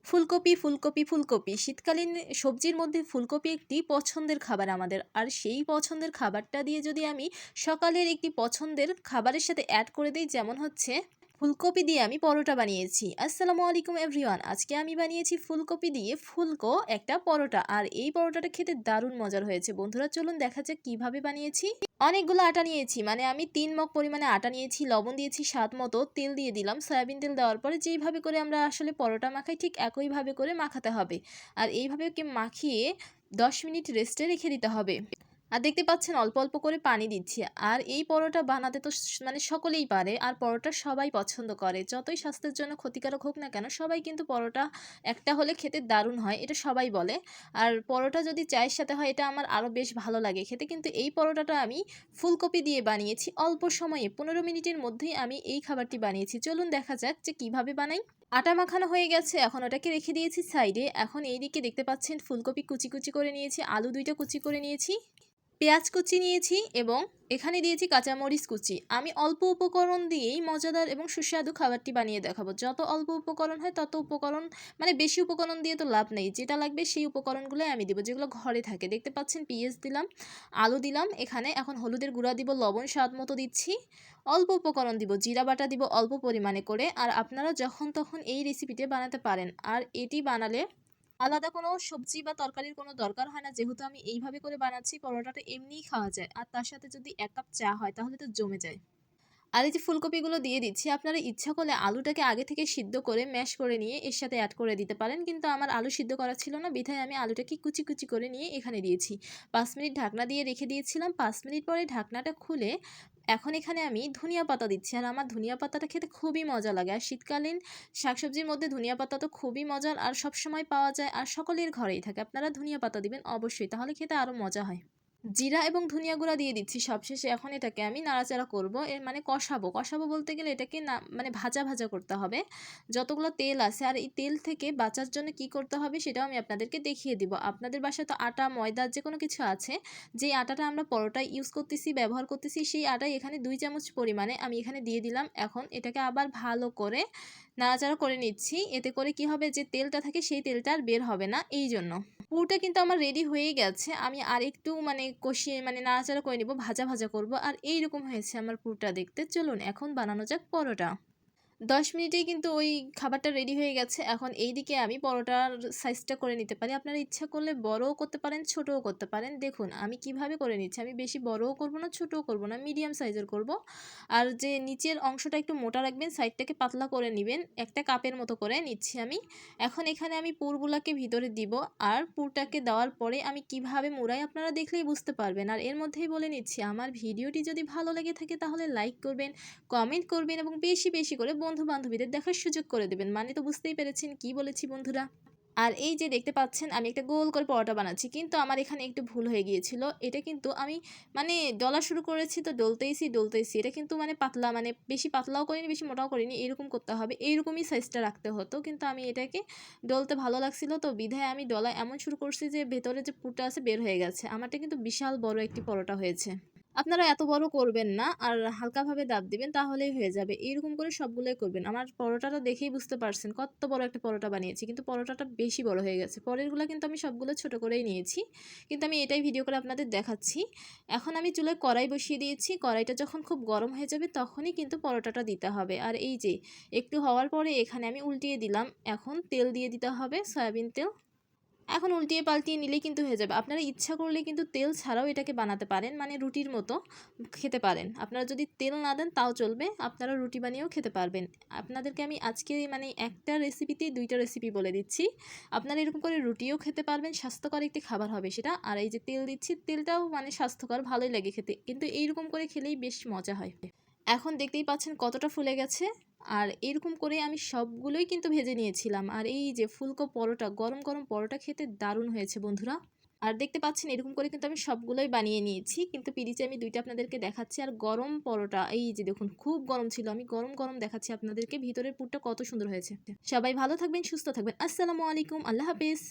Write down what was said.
ফুলকপি ফুলকপি ফুলকপি শীতকালীন সবজির মধ্যে ফুলকপি একটি পছন্দের খাবার আমাদের। আর সেই পছন্দের খাবারটা দিয়ে যদি আমি সকালের একটি পছন্দের খাবারের সাথে অ্যাড করে দিই, যেমন হচ্ছে ফুলকপি দিয়ে আমি পরোটা বানিয়েছি। আসসালামু আলাইকুম এভরিওয়ান, আজকে আমি বানিয়েছি ফুলকপি দিয়ে ফুলকো একটা পরোটা। আর এই পরোটাটা খেতে দারুণ মজার হয়েছে। বন্ধুরা চলুন দেখা যাক কীভাবে বানিয়েছি। অনেকগুলো আটা নিয়েছি, মানে আমি 3 মগ পরিমাণে আটা নিয়েছি, লবণ দিয়েছি স্বাদ মতো, তেল দিয়ে দিলাম। সয়াবিন তেল দেওয়ার পরে যেইভাবে করে আমরা আসলে পরোটা মাখাই ঠিক একইভাবে করে মাখাতে হবে। আর এইভাবে মাখিয়ে 10 মিনিট রেস্টে রেখে দিতে হবে। আর দেখতে পাচ্ছেন অল্প অল্প করে পানি দিচ্ছি। আর এই পরোটা বানাতে তো মানে সকলেই পারে, আর পরোটা সবাই পছন্দ করে। যতই স্বাস্থ্যের জন্য ক্ষতিকারক হোক না কেন, সবাই কিন্তু পরোটা একটা হলে খেতে দারুণ হয়, এটা সবাই বলে। আর পরোটা যদি চায়ের সাথে হয়, এটা আমার আরও বেশ ভালো লাগে খেতে। কিন্তু এই পরোটাটা আমি ফুলকপি দিয়ে বানিয়েছি অল্প সময়ে, 15 মিনিটের মধ্যেই আমি এই খাবারটি বানিয়েছি। চলুন দেখা যাক যে কীভাবে বানাই। আটা মাখানো হয়ে গেছে, এখন ওটাকে রেখে দিয়েছি সাইডে। এখন এই দিকে দেখতে পাচ্ছেন ফুলকপি কুচি কুচি করে নিয়েছি, আলু 2টা কুচি করে নিয়েছি, পেঁয়াজ কুচি নিয়েছি এবং এখানে দিয়েছি কাঁচামরিচ কুচি। আমি অল্প উপকরণ দিয়েই মজাদার এবং সুস্বাদু খাবারটি বানিয়ে দেখাবো। যত অল্প উপকরণ হয় তত উপকরণ, মানে বেশি উপকরণ দিয়ে তো লাভ নেই। যেটা লাগবে সেই উপকরণগুলোই আমি দিব, যেগুলো ঘরে থাকে। দেখতে পাচ্ছেন পেঁয়াজ দিলাম, আলু দিলাম এখানে। এখন হলুদের গুঁড়া দিব, লবণ স্বাদ মতো দিচ্ছি, অল্প উপকরণ দিব, জিরা বাটা দিব অল্প পরিমাণে করে। আর আপনারা যখন তখন এই রেসিপিটি বানাতে পারেন। আর এটি বানালে আলাদা কোনো সবজি বা তরকারির কোনো দরকার হয় না, যেহেতু আমি এইভাবে করে বানাচ্ছি। পরোটাটা এমনিই খাওয়া যায়, আর তার সাথে যদি 1 কাপ চা হয় তাহলে তো জমে যায়। আর এই যে ফুলকপিগুলো দিয়ে দিচ্ছি, আপনারা ইচ্ছা করলে আলুটাকে আগে থেকে সিদ্ধ করে ম্যাশ করে নিয়ে এর সাথে অ্যাড করে দিতে পারেন, কিন্তু আমার আলু সিদ্ধ করা ছিল না, বিধায় আমি আলুটাকে কুচি কুচি করে নিয়ে এখানে দিয়েছি। 5 মিনিট ঢাকনা দিয়ে রেখে দিয়েছিলাম। 5 মিনিট পরে ঢাকনাটা খুলে এখন এখানে আমি ধনিয়া পাতা দিচ্ছি। আর আমার ধনিয়া পাতাটা খেতে খুবই মজা লাগে। আর শীতকালীন শাকসবজির মধ্যে ধনিয়া পাতা তো খুবই মজার, আর সব সময় পাওয়া যায়, আর সকলের ঘরেই থাকে। আপনারা ধনিয়া পাতা দিবেন অবশ্যই, তাহলে খেতে আরও মজা হয়। জিরা এবং ধনিয়া গুঁড়া দিয়ে দিচ্ছি সবশেষে। এখন এটাকে আমি নাড়াচাড়া করব, এর মানে কষাবো। কষাবো বলতে গেলে এটাকে না মানে ভাজা ভাজা করতে হবে যতগুলো তেল আছে। আর এই তেল থেকে বাঁচার জন্য কি করতে হবে সেটাও আমি আপনাদেরকে দেখিয়ে দিব। আপনাদের বাসায় তো আটা ময়দা যে কোনো কিছু আছে, যেই আটাটা আমরা পরোটায় ইউজ করতেছি, ব্যবহার করতেছি, সেই আটাই এখানে 2 চামচ পরিমাণে আমি এখানে দিয়ে দিলাম। এখন এটাকে আবার ভালো করে নাড়াচাড়া করে নিচ্ছি। এতে করে কি হবে, যে তেলটা থাকে সেই তেলটা আর বের হবে না। এই জন্য পুরটা কিন্তু আমার রেডি হয়ে গেছে। আমি আর একটু মানে কষিয়ে মানে নাড়াচাড়া করে নিব, ভাজা ভাজা করব। আর এইরকম হয়েছে আমার পুরটা দেখতে। চলুন এখন বানানো যাক পরোটা। 10 মিনিটেই কিন্তু ওই খাবারটা রেডি হয়ে গেছে। এখন এই দিকে আমি পরোটার সাইজটা করে নিতে পারি। আপনারা ইচ্ছা করলে বড়ও করতে পারেন, ছোটও করতে পারেন। দেখুন আমি কিভাবে করে নিচ্ছি। আমি বেশি বড়ও করব না, ছোটও করব না, মিডিয়াম সাইজের করব। আর যে নিচের অংশটা একটু মোটা রাখবেন, সাইডটাকে পাতলা করে নেবেন। একটা কাপের মতো করে নিচ্ছি আমি। এখন এখানে আমি পুরগুলাকে ভিতরে দিব। আর পুরটাকে দেওয়ার পরে আমি কিভাবে মুড়াই আপনারা দেখলেই বুঝতে পারবেন। আর এর মধ্যেই বলে নিচ্ছি, আমার ভিডিওটি যদি ভালো লেগে থাকে তাহলে লাইক করবেন, কমেন্ট করবেন এবং বেশি বেশি করে বন্ধু বান্ধবীদের দেখার সুযোগ করে দেবেন। মানে তো বুঝতেই পেরেছেন কি বলেছি বন্ধুরা। আর এই যে দেখতে পাচ্ছেন আমি একটা গোল করে পরোটা বানাচ্ছি, কিন্তু আমার এখানে একটু ভুল হয়ে গিয়েছিল। এটা কিন্তু আমি মানে ডলা শুরু করেছি তো ডলতেইছি ডলতেইছি। এটা কিন্তু মানে পাতলা, মানে বেশি পাতলাও করিনি বেশি মোটাও করিনি, এরকম করতে হবে, এইরকমই সাইজটা রাখতে হতো। কিন্তু আমি এটাকে ডলতে ভালো লাগছিল তো বিধায় আমি ডলা এমন শুরু করছি যে ভেতরে যে পুরটা আছে বের হয়ে গেছে। আমারটা কিন্তু বিশাল বড় একটি পরোটা হয়েছে। আপনারা এত বড় করবেন না, আর হালকাভাবে দাব দিবেন তাহলেই হয়ে যাবে। এইরকম করে সবগুলোই করবেন। আমার পরোটাটা দেখেই বুঝতে পারছেন কত বড় একটা পরোটা বানিয়েছি, কিন্তু পরোটাটা বেশি বড় হয়ে গেছে। পরেরগুলো কিন্তু আমি সবগুলো ছোট করেই নিয়েছি, কিন্তু আমি এটাই ভিডিও করে আপনাদের দেখাচ্ছি। এখন আমি চুলায় কড়াই বসিয়ে দিয়েছি। কড়াইটা যখন খুব গরম হয়ে যাবে তখনই কিন্তু পরোটাটা দিতে হবে। আর এই যে একটু হওয়ার পরে এখানে আমি উল্টিয়ে দিলাম। এখন তেল দিয়ে দিতে হবে, সয়াবিন তেল। এখন উল্টিয়ে পাল্টিয়ে নিলেই কিন্তু হয়ে যাবে। আপনারা ইচ্ছা করলে কিন্তু তেল ছাড়াও এটাকে বানাতে পারেন, মানে রুটির মতো খেতে পারেন। আপনারা যদি তেল না দেন তাও চলবে, আপনারা রুটি বানিয়েও খেতে পারবেন। আপনাদেরকে আমি আজকে মানে একটা রেসিপিতেই 2টা রেসিপি বলে দিচ্ছি। আপনারা এরকম করে রুটিও খেতে পারবেন, স্বাস্থ্যকর একটি খাবার হবে সেটা। আর এই যে তেল দিচ্ছি, তেলটাও মানে স্বাস্থ্যকর, ভালোই লাগে খেতে, কিন্তু এইরকম করে খেলেই বেশ মজা হয়। এখন দেখতেই পাচ্ছেন কতটা ফুলে গেছে। আর এরকম করে আমি সবগুলোই কিন্তু ভেজে নিয়েছিলাম। আর এই যে ফুলকো পরোটা, গরম গরম পরোটা খেতে দারুণ হয়েছে বন্ধুরা। আর দেখতে পাচ্ছেন এরকম করে কিন্তু আমি সবগুলোই বানিয়ে নিয়েছি, কিন্তু পিরিচে আমি 2টা আপনাদেরকে দেখাচ্ছি। আর গরম পরোটা এই যে দেখুন খুব গরম ছিল, আমি গরম গরম দেখাচ্ছি আপনাদেরকে। ভিতরের পুরটা কত সুন্দর হয়েছে। সবাই ভালো থাকবেন, সুস্থ থাকবেন। আসসালামু আলাইকুম, আল্লাহ হাফেজ।